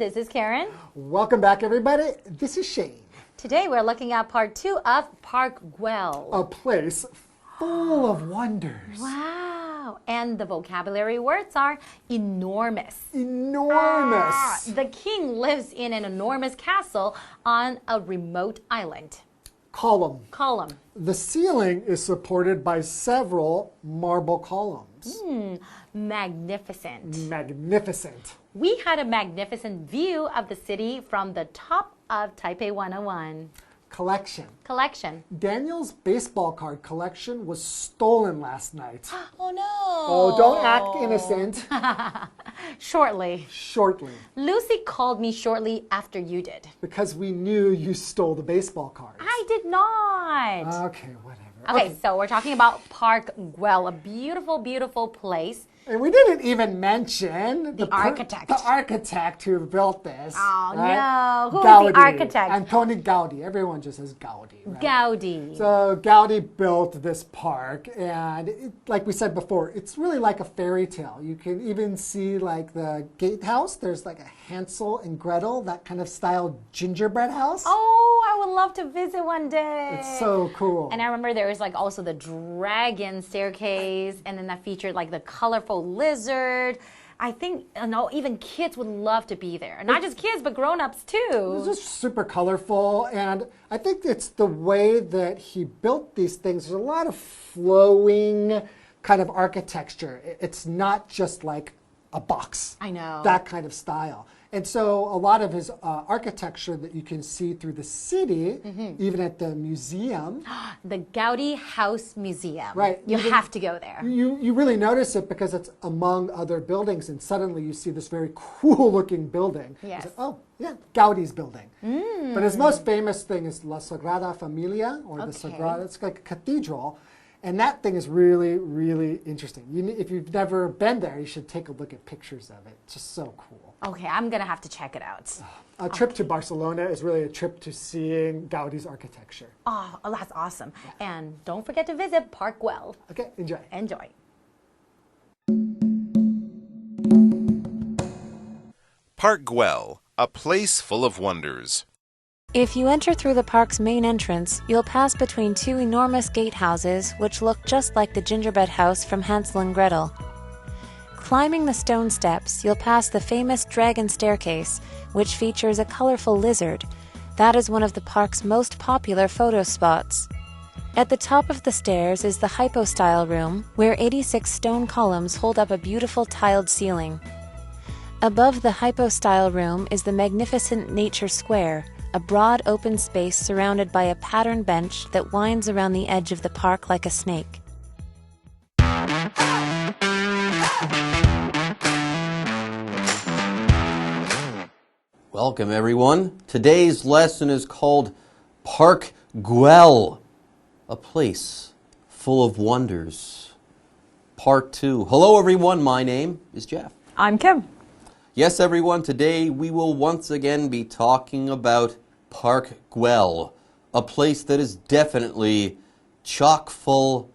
This is Karen. Welcome back, everybody. This is Shane. Today we're looking at part 2 of Park Gwell. A place full of wonders. Wow. And the vocabulary words are enormous. Enormous. The king lives in an enormous castle on a remote island. Column. Column. The ceiling is supported by several marble columns. Magnificent. Magnificent. We had a magnificent view of the city from the top of Taipei 101. Collection. Collection. Daniel's baseball card collection was stolen last night. Oh no. Oh, don't act innocent. Shortly. Shortly. Lucy called me shortly after you did. Because we knew you stole the baseball cards. I did not. Okay, whatever. Okay, so we're talking about Park Gwell, a beautiful, beautiful place. And we didn't even mention the architect. The architect who built this. Oh, right? no. Who's Gaudi. the architect? Antoni Gaudi. Everyone just says Gaudi. Right? Gaudi. So Gaudi built this park, and like we said before, it's really like a fairy tale. You can even see like the gatehouse. There's like a Hansel and Gretel, that kind of style gingerbread house. Oh, I would love to visit one day. It's so cool. And I remember there was like also the dragon staircase, and then that featured like the colorful lizard. I think even kids would love to be there. Not just kids, but grown-ups too. It's just super colorful, and I think it's the way that he built these things. There's a lot of flowing kind of architecture. It's not just like a box. I know. That kind of style. And so a lot of his architecture that you can see through the city, even at the museum. The Gaudi House Museum. Right. You have to go there. You really notice it because it's among other buildings, and suddenly you see this very cool looking building. Yes. Say, oh, yeah, Gaudi's building. But his most famous thing is La Sagrada Familia, or the Sagrada. It's like a cathedral. And that thing is really, really interesting. If you've never been there, you should take a look at pictures of it. It's just so cool. Okay, I'm going to have to check it out. A trip to Barcelona is really a trip to seeing Gaudi's architecture. Oh, that's awesome. And don't forget to visit Park Gwell. Okay, enjoy. Enjoy. Park Gwell, a place full of wonders. If you enter through the park's main entrance, you'll pass between 2 enormous gatehouses which look just like the gingerbread house from Hansel and Gretel. Climbing the stone steps, you'll pass the famous dragon staircase, which features a colorful lizard. That is one of the park's most popular photo spots. At the top of the stairs is the hypostyle room, where 86 stone columns hold up a beautiful tiled ceiling. Above the hypostyle room is the magnificent Nature Square, a broad open space surrounded by a patterned bench that winds around the edge of the park like a snake. Welcome, everyone. Today's lesson is called Park Gwell, a place full of wonders. Part 2. Hello, everyone. My name is Jeff. I'm Kim. Yes, everyone, today we will once again be talking about Park Gwell, a place that is definitely chock full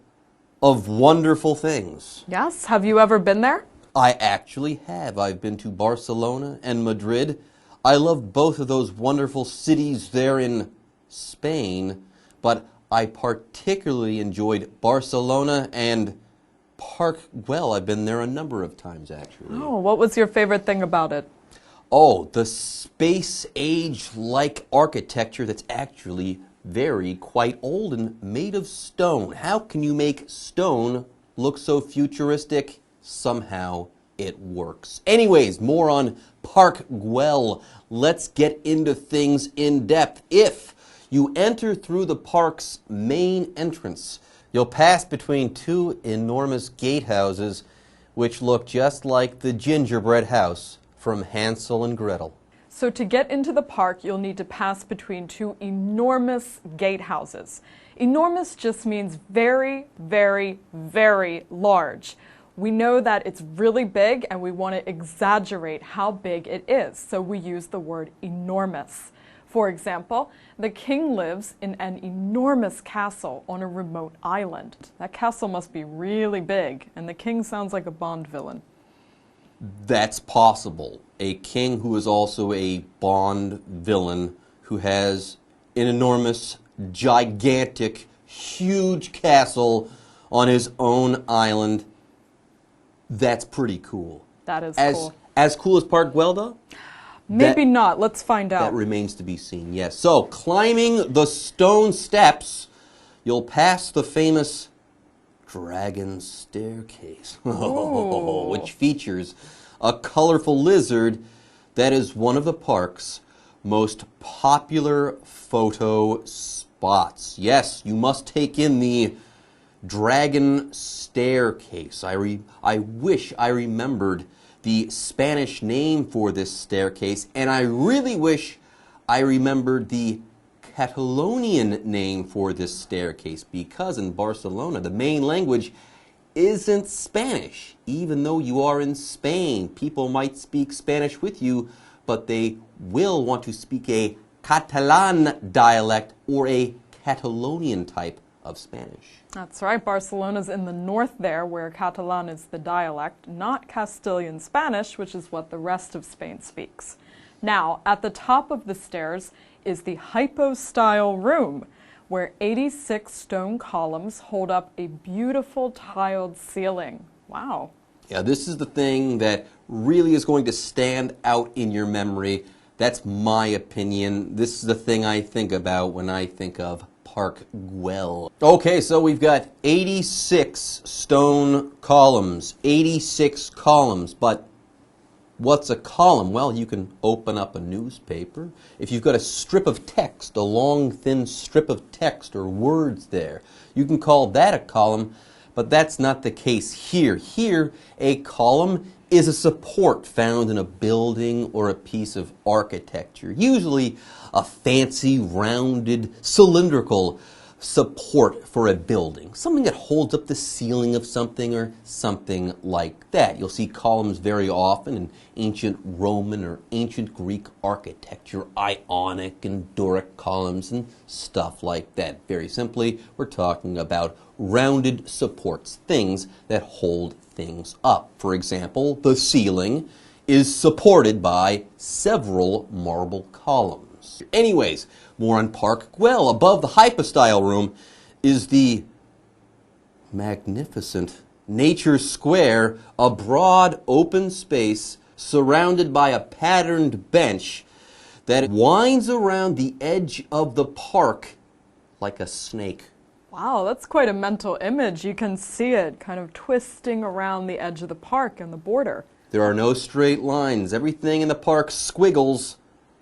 of wonderful things. Yes, have you ever been there? I actually have. I've been to Barcelona and Madrid. I love both of those wonderful cities there in Spain, but I particularly enjoyed Barcelona and Park Gwell. I've been there a number of times, actually. Oh, what was your favorite thing about it? Oh, the space-age-like architecture that's actually quite old and made of stone. How can you make stone look so futuristic? Somehow it works. Anyways, more on Park Gwell. Let's get into things in depth. If you enter through the park's main entrance, you'll pass between 2 enormous gatehouses which look just like the gingerbread house from Hansel and Gretel. So to get into the park, you'll need to pass between 2 enormous gatehouses. Enormous just means very, very, very large. We know that it's really big and we want to exaggerate how big it is, so we use the word enormous. For example, the king lives in an enormous castle on a remote island. That castle must be really big, and the king sounds like a Bond villain. That's possible. a king who is also a Bond villain who has an enormous, gigantic, huge castle on his own island. That's pretty cool. That is cool. As cool as Park Güell, though? Maybe not. Let's find out. That remains to be seen, yes. So, climbing the stone steps, you'll pass the famous Dragon Staircase, which features a colorful lizard that is one of the park's most popular photo spots. Yes, you must take in the Dragon Staircase. I wish I remembered the Spanish name for this staircase, and I really wish I remembered the Catalonian name for this staircase, because in Barcelona the main language isn't Spanish. Even though you are in Spain, people might speak Spanish with you, but they will want to speak a Catalan dialect or a Catalonian type of Spanish. That's right. Barcelona's in the north there, where Catalan is the dialect, not Castilian Spanish, which is what the rest of Spain speaks. Now, at the top of the stairs is the hypo-style room, where 86 stone columns hold up a beautiful tiled ceiling. Wow. Yeah, this is the thing that really is going to stand out in your memory. That's my opinion. This is the thing I think about when I think of Park Güell. Okay, so we've got 86 stone columns, 86 columns, but what's a column? Well, you can open up a newspaper. If you've got a strip of text, a long, thin strip of text or words there, you can call that a column, but that's not the case here. Here, a column is a support found in a building or a piece of architecture, usually a fancy, rounded, cylindrical support for a building, something that holds up the ceiling of something or something like that. You'll see columns very often in ancient Roman or ancient Greek architecture, Ionic and Doric columns and stuff like that. Very simply, we're talking about rounded supports, things that hold things up. For example, the ceiling is supported by several marble columns. Anyways, more on Park Güell. Above the hypostyle room is the magnificent Nature Square, a broad open space surrounded by a patterned bench that winds around the edge of the park like a snake. Wow, that's quite a mental image. You can see it kind of twisting around the edge of the park and the border. There are no straight lines. Everything in the park squiggles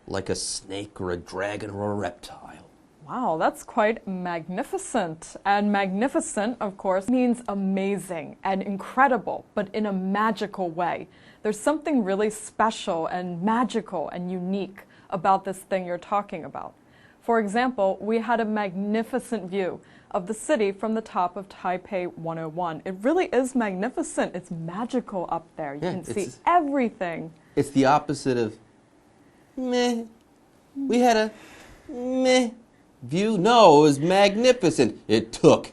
like a snake or a dragon or a reptile. Wow, that's quite magnificent. And magnificent, of course, means amazing and incredible, but in a magical way. There's something really special and magical and unique about this thing you're talking about. For example, we had a magnificent view of the city from the top of Taipei 101. It really is magnificent. It's magical up there. You can see everything. It's the opposite of meh. We had a meh view. No, it was magnificent. It took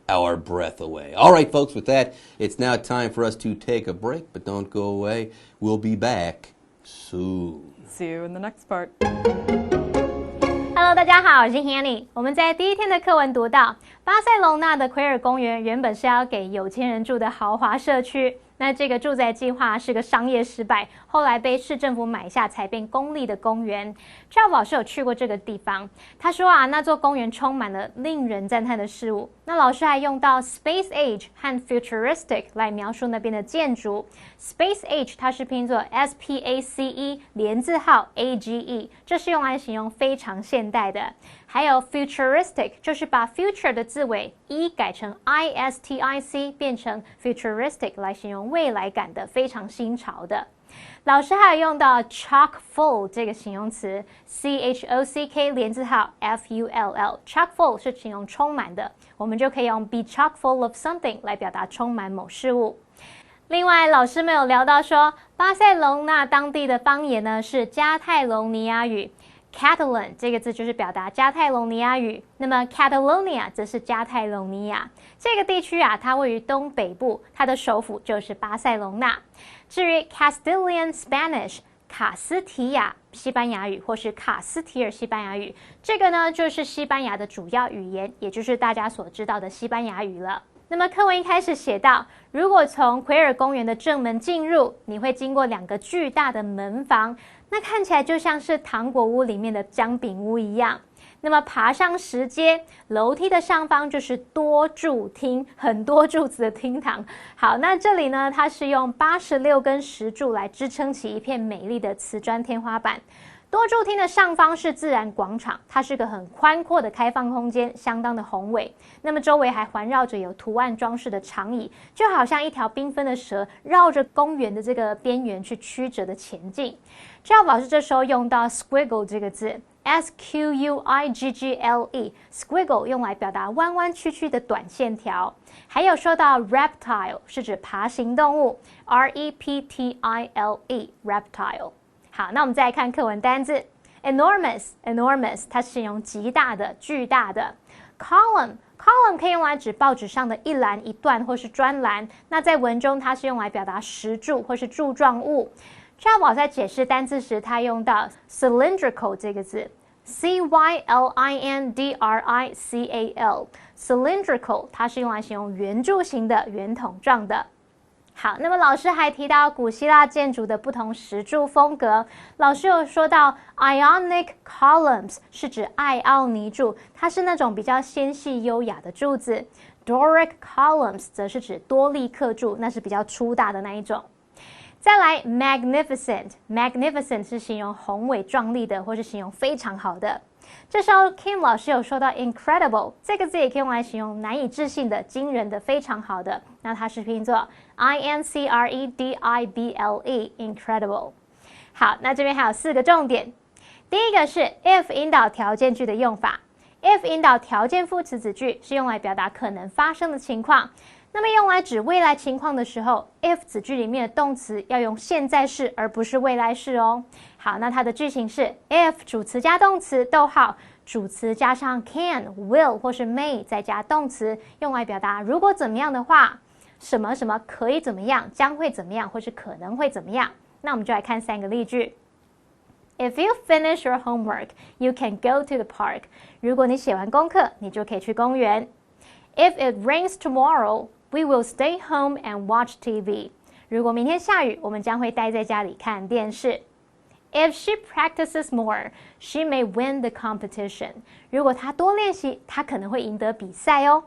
our breath away. All right, folks, with that, it's now time for us to take a break, but don't go away. We'll be back soon. See you in the next part. Hello， 大家好，我是 Hanny。我们在第一天的课文读到，巴塞隆纳的奎尔公园原本是要给有钱人住的豪华社区。那这个住宅计划是个商业失败，后来被市政府买下，才变公立的公园。Jeff 老师有去过这个地方，他说啊，那座公园充满了令人赞叹的事物。那老师还用到 Space Age 和 Futuristic 来描述那边的建筑。Space Age 它是拼作 SPACE 连字号 AGE， 这是用来形容非常现代的。还有 Futuristic 就是把 future 的字尾 e 改成 ISTIC 变成 Futuristic 来形容未来感的非常新潮的。老师还有用到 chock full 这个形容词 CHOCK 连字号 FULL chock full 是形容充满的，我们就可以用 be chock full of something 来表达充满某事物。另外老师们有聊到说，巴塞隆纳当地的方言呢是加泰隆尼亚语， Catalan 这个字就是表达加泰隆尼亚语，那么 Catalonia 则是加泰隆尼亚这个地区啊，它位于东北部，它的首府就是巴塞隆纳。至于 Castilian Spanish，卡斯提亚西班牙语或是卡斯提尔西班牙语，这个呢就是西班牙的主要语言，也就是大家所知道的西班牙语了。那么课文一开始写到，如果从奎尔公园的正门进入，你会经过2个巨大的门房，那看起来就像是糖果屋里面的姜饼屋一样。那么爬上石阶，楼梯的上方就是多柱厅，很多柱子的厅堂。好，那这里呢，它是用86根石柱来支撑起一片美丽的瓷砖天花板。多柱厅的上方是自然广场，它是个很宽阔的开放空间，相当的宏伟。那么周围还环绕着有图案装饰的长椅，就好像一条缤纷的蛇绕着公园的这个边缘去曲折的前进。赵老师这时候用到 squiggle 这个字。Squiggle squiggle 用来表达弯弯曲曲的短线条，还有说到 reptile 是指爬行动物 reptile reptile。好，那我们再来看课文单字 enormous 它是形容极大的、巨大的。column 可以用来指报纸上的一栏、一段或是专栏，那在文中它是用来表达石柱或是柱状物。赵宝在解释单字时，他用到 cylindrical 这个字 cylindrical cylindrical 它是用来形容圆柱形的、圆筒状的。好，那么老师还提到古希腊建筑的不同石柱风格。老师有说到 Ionic columns 是指爱奥尼柱，它是那种比较纤细优雅的柱子。Doric columns 则是指多利克柱，那是比较粗大的那一种。再来 magnificent 是形容宏伟壮丽的，或是形容非常好的。这时候 Kim 老师有说到 incredible 这个字也可以用来形容难以置信的、惊人的、非常好的，那它是拼作 incredible incredible。 好，那这边还有4个重点。第一个是 if 引导条件句的用法。 if 引导条件副词子句是用来表达可能发生的情况，那么用来指未来情况的时候， if 子句里面的动词要用现在式而不是未来式哦。好，那它的句型是 if 主词加动词，逗号，主词加上 can、will 或是 may 再加动词，用来表达如果怎么样的话，什么什么可以怎么样，将会怎么样，或是可能会怎么样。那我们就来看3个例句。If you finish your homework, you can go to the park. 如果你写完功课，你就可以去公园。If it rains tomorrow, we will stay home and watch TV. 如果明天下雨，我们将会待在家里看电视。If she practices more, she may win the competition. 如果她多练习，她可能会赢得比赛哦。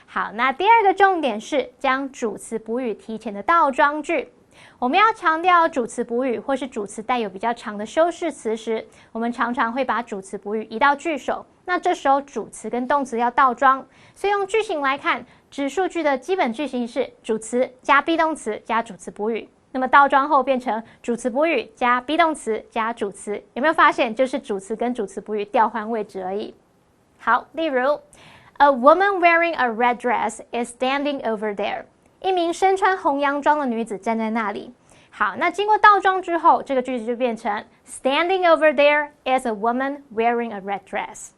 好，那第2个重点是将主词补语提前的倒装句。我们要强调主词补语或是主词带有比较长的修饰词时，我们常常会把主词补语移到句首，那这时候主词跟动词要倒装。所以用句型来看，指数句的基本句型是主词加 be 动词加主词补语，那么倒装后变成主词补语加 be 动词加主词。有没有发现就是主词跟主词补语调换位置而已。好，例如 A woman wearing a red dress is standing over there. 一名身穿红洋装的女子站在那里。好，那经过倒装之后，这个句子就变成 Standing over there is a woman wearing a red dress。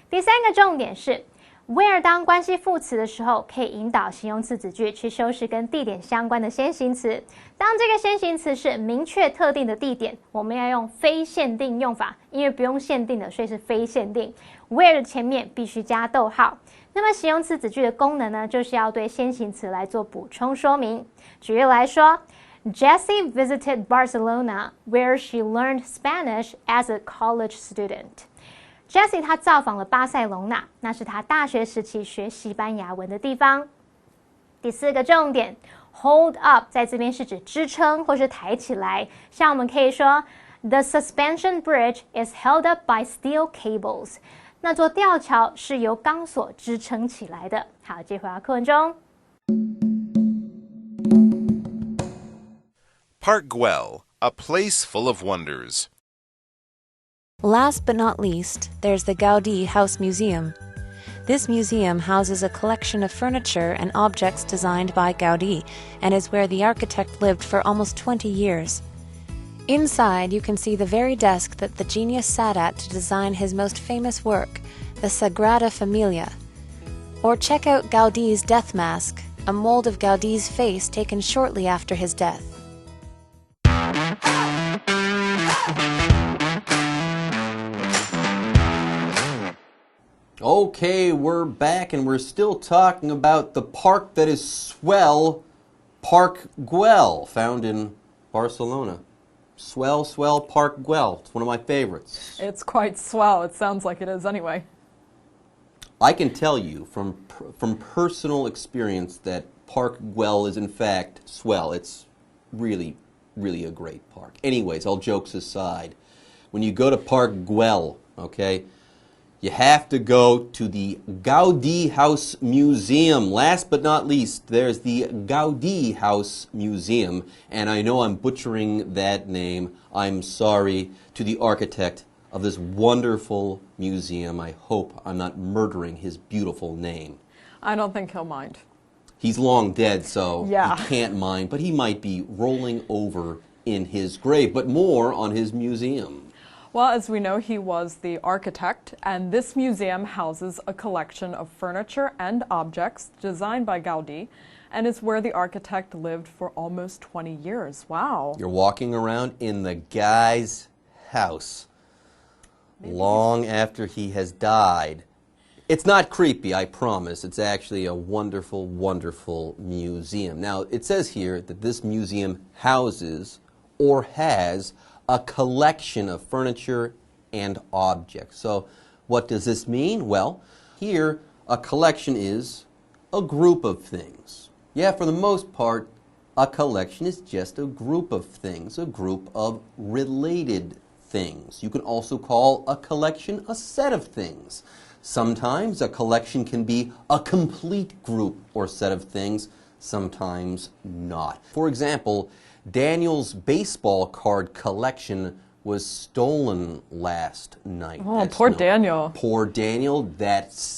第3个重点是 where 当关系副词的时候，可以引导形容词子句去修饰跟地点相关的先行词。当这个先行词是明确特定的地点，我们要用非限定用法，因为不用限定的，所以是非限定。where 的前面必须加逗号。那么形容词子句的功能呢，就是要对先行词来做补充说明。举例来说 Jessie visited Barcelona where she learned Spanish as a college student. Jessie 她造访了巴塞隆纳，那是她大学时期学西班牙文的地方。第4个重点 hold up 在这边是指支撑或是抬起来，像我们可以说 The suspension bridge is held up by steel cables. 那座吊桥是由钢索支撑起来的。好，接回到课文中。Park Güell, a place full of wonders. Last but not least, there's the Gaudi House Museum. This museum houses a collection of furniture and objects designed by Gaudi, and is where the architect lived for almost 20 years. Inside, you can see the very desk that the genius sat at to design his most famous work, the Sagrada Familia. Or check out Gaudi's death mask, a mold of Gaudi's face taken shortly after his death. Okay, we're back and we're still talking about the park that is swell, Park Güell, found in Barcelona. Swell, Park Güell. It's one of my favorites. It's quite swell. It sounds like it is anyway. I can tell you from personal experience that Park Güell is in fact swell. It's really a great park. Anyways, all jokes aside, when you go to Park Güell, okay, you have to go to the Gaudi House Museum. Last but not least, there's the Gaudi House Museum, and I know I'm butchering that name. I'm sorry to the architect of this wonderful museum. I hope I'm not murdering his beautiful name. I don't think he'll mind. He's long dead, so yeah. He can't mind, but he might be rolling over in his grave. But more on his museum. Well, as we know, he was the architect, and this museum houses a collection of furniture and objects designed by Gaudi, and is where the architect lived for almost 20 years. Wow. You're walking around in the guy's house long after he has died. It's not creepy, I promise. It's actually a wonderful, wonderful museum. Now, it says here that this museum houses or has a collection of furniture and objects. So what does this mean? Well, here a collection is a group of things. Yeah, for the most part, a collection is just a group of things, a group of related things. You can also call a collection a set of things. Sometimes a collection can be a complete group or set of things, sometimes not. For example, Daniel's baseball card collection was stolen last night. Oh, poor Daniel. Poor Daniel.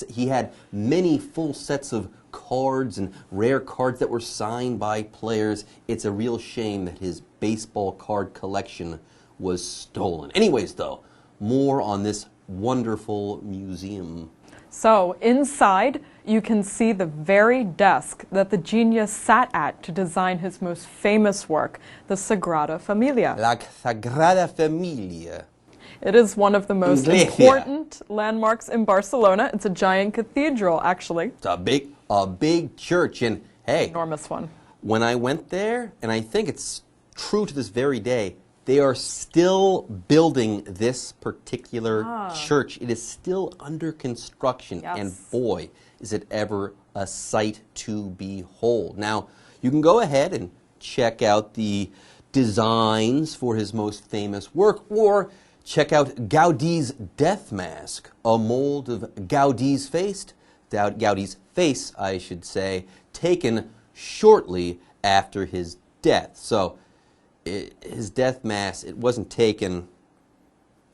He had many full sets of cards and rare cards that were signed by players. It's a real shame that his baseball card collection was stolen. Anyways, though, more on this wonderful museum. So inside, you can see the very desk that the genius sat at to design his most famous work, the Sagrada Familia. La Sagrada Familia. It is one of the most important landmarks in Barcelona. It's a giant cathedral, actually. It's a big church, and hey, Enormous one. When I went there, and I think it's true to this very day, they are still building this particular church. It is still under construction, and boy, is it ever a sight to behold. Now, you can go ahead and check out the designs for his most famous work, or check out Gaudi's death mask, a mold of Gaudi's face, I should say, taken shortly after his death. So, his death mask, it wasn't taken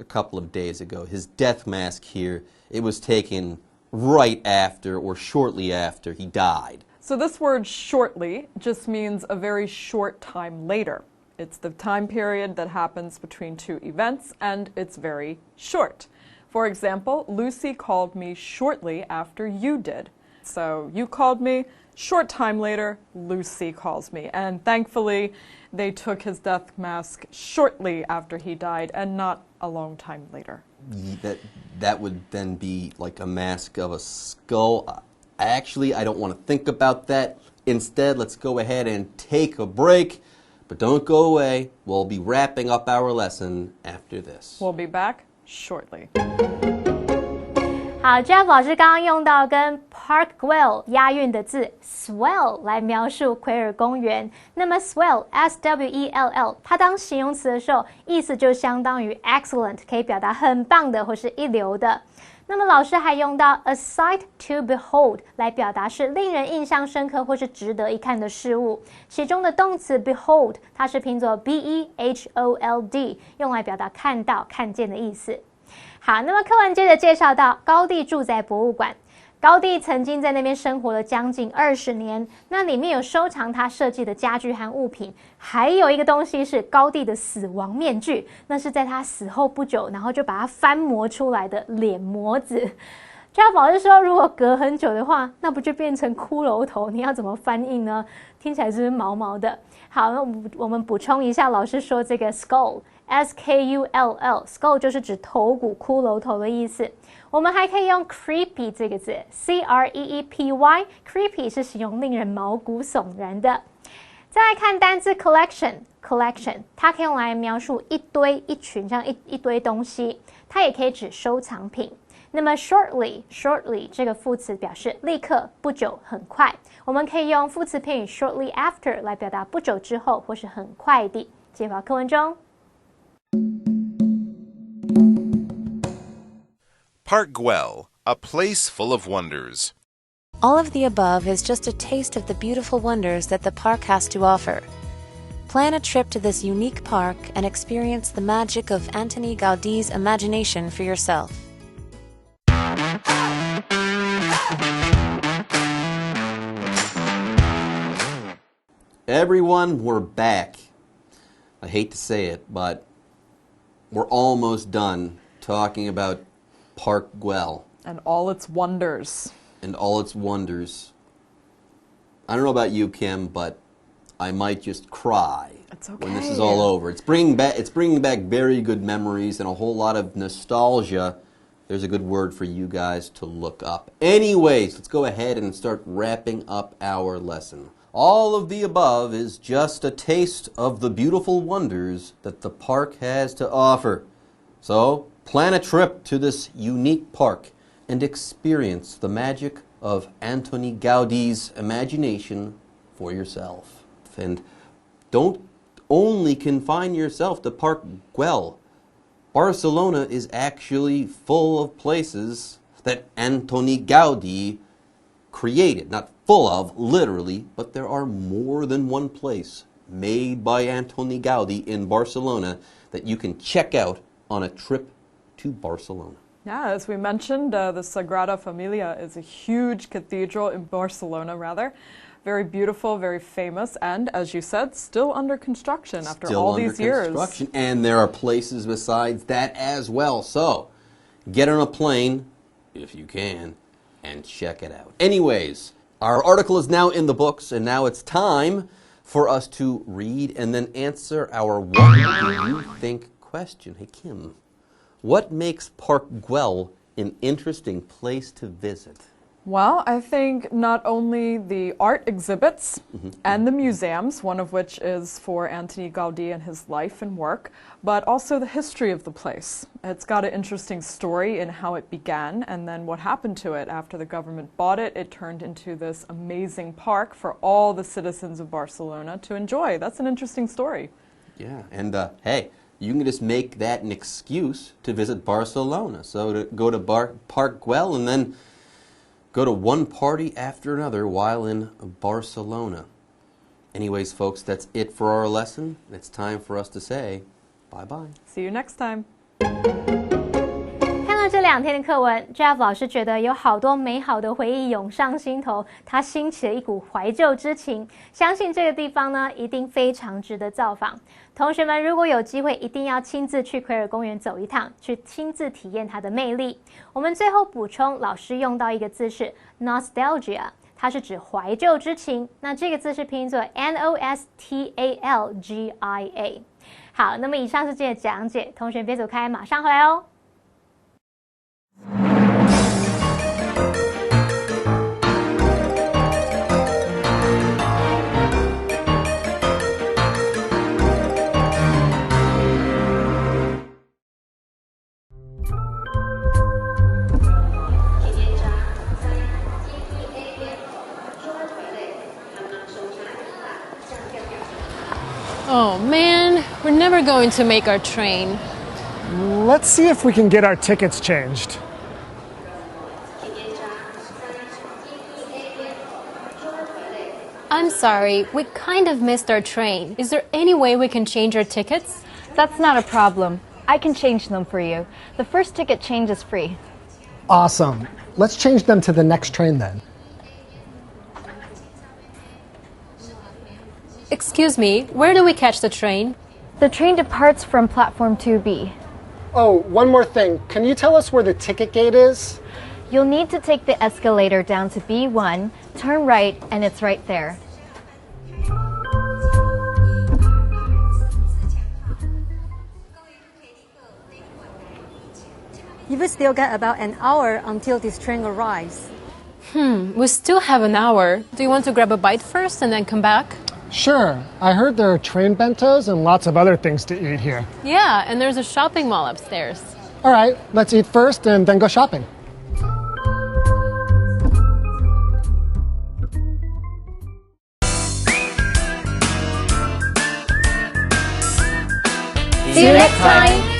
a couple of days ago. His death mask here, it was taken right after or shortly after he died. So this word shortly just means a very short time later. It's the time period that happens between two events, and it's very short. For example, Lucy called me shortly after you did. So you called me, short time later, Lucy calls me. And thankfully, they took his death mask shortly after he died and not a long time later. That would then be like a mask of a skull. Actually, I don't want to think about that. Instead, let's go ahead and take a break. But don't go away. We'll be wrapping up our lesson after this. We'll be back shortly. 好 ，Jeff 老师刚刚用到跟 Park Güell 押韵的字 swell 来描述奎尔公园。那么 swell S-W-E-L-L 它当形容词的时候，意思就相当于 excellent， 可以表达很棒的或是一流的。那么老师还用到 a sight to behold 来表达是令人印象深刻或是值得一看的事物。其中的动词 behold 它是拼作 B-E-H-O-L-D， 用来表达看到、看见的意思。好，那么课文接着介绍到高第住宅博物馆。高第曾经在那边生活了将近20年，那里面有收藏他设计的家具和物品，还有一个东西是高第的死亡面具，那是在他死后不久，然后就把它翻模出来的脸模子。Jeff 老师说，如果隔很久的话，那不就变成骷髅头？你要怎么翻译呢？听起来是不是毛毛的？好，那我们补充一下，老师说这个 skull skull 就是指头骨、骷髅头的意思。我们还可以用 creepy 这个字 creepy 是形容令人毛骨悚然的。再来看单字 collection， 它可以用来描述一堆、一群这样一堆东西，它也可以指收藏品。那么 shortly 这个副词表示立刻、不久、很快，我们可以用副词片语 shortly after 来表达不久之后或是很快地。接回到课文中。Park Güell, a place full of wonders. All of the above is just a taste of the beautiful wonders that the park has to offer. Plan a trip to this unique park and experience the magic of Antoni Gaudi's imagination for yourself. Everyone, we're back. I hate to say it, but we're almost done talking about Park Güell. And all its wonders. And all its wonders. I don't know about you, Kim, but I might just cry when this is all over. It's bringing back very good memories and a whole lot of nostalgia. There's a good word for you guys to look up. Anyways, let's go ahead and start wrapping up our lesson. All of the above is just a taste of the beautiful wonders that the park has to offer. So, plan a trip to this unique park and experience the magic of Antoni Gaudi's imagination for yourself. And don't only confine yourself to Park Güell. Barcelona is actually full of places that Antoni Gaudi created. Not full of, literally, but there are more than one place made by Antoni Gaudi in Barcelona that you can check out on a trip to Barcelona. Yeah, as we mentioned, the Sagrada Familia is a huge cathedral in Barcelona, rather. Very beautiful, very famous, and, as you said, still under construction after all these years. Still under construction, and there are places besides that as well. So, get on a plane, if you can, and check it out. Anyways, our article is now in the books, and now it's time for us to read and then answer our what do you think question. Hey, Kim, what makes Park Güell an interesting place to visit? Well, I think not only the art exhibits and the museums, one of which is for Antoni Gaudi and his life and work, but also the history of the place. It's got an interesting story in how it began and then what happened to it. After the government bought it, it turned into this amazing park for all the citizens of Barcelona to enjoy. That's an interesting story. Yeah, and hey, you can just make that an excuse to visit Barcelona. So to go to Park Güell and then go to one party after another while in Barcelona. Anyways, folks, that's it for our lesson. It's time for us to say bye-bye. See you next time. 看了这2天的课文 ，Jeff 老师觉得有好多美好的回忆涌上心头，他兴起了一股怀旧之情。相信这个地方呢，一定非常值得造访。同学们，如果有机会，一定要亲自去奎尔公园走一趟，去亲自体验它的魅力。我们最后补充，老师用到一个字是 nostalgia， 它是指怀旧之情。那这个字是拼作 nostalgia。好，那么以上是今天的讲解，同学别走开，马上回来哦。Oh man, we're never going to make our train. Let's see if we can get our tickets changed. I'm sorry, we kind of missed our train. Is there any way we can change our tickets? That's not a problem. I can change them for you. The first ticket change is free. Awesome. Let's change them to the next train then. Excuse me, where do we catch the train? The train departs from platform 2B. Oh, one more thing. Can you tell us where the ticket gate is? You'll need to take the escalator down to B1, turn right, and it's right there. You've still got about an hour until this train arrives. We still have an hour. Do you want to grab a bite first and then come back? Sure. I heard there are train bentos and lots of other things to eat here. Yeah, and there's a shopping mall upstairs. All right, let's eat first and then go shopping. See you next time!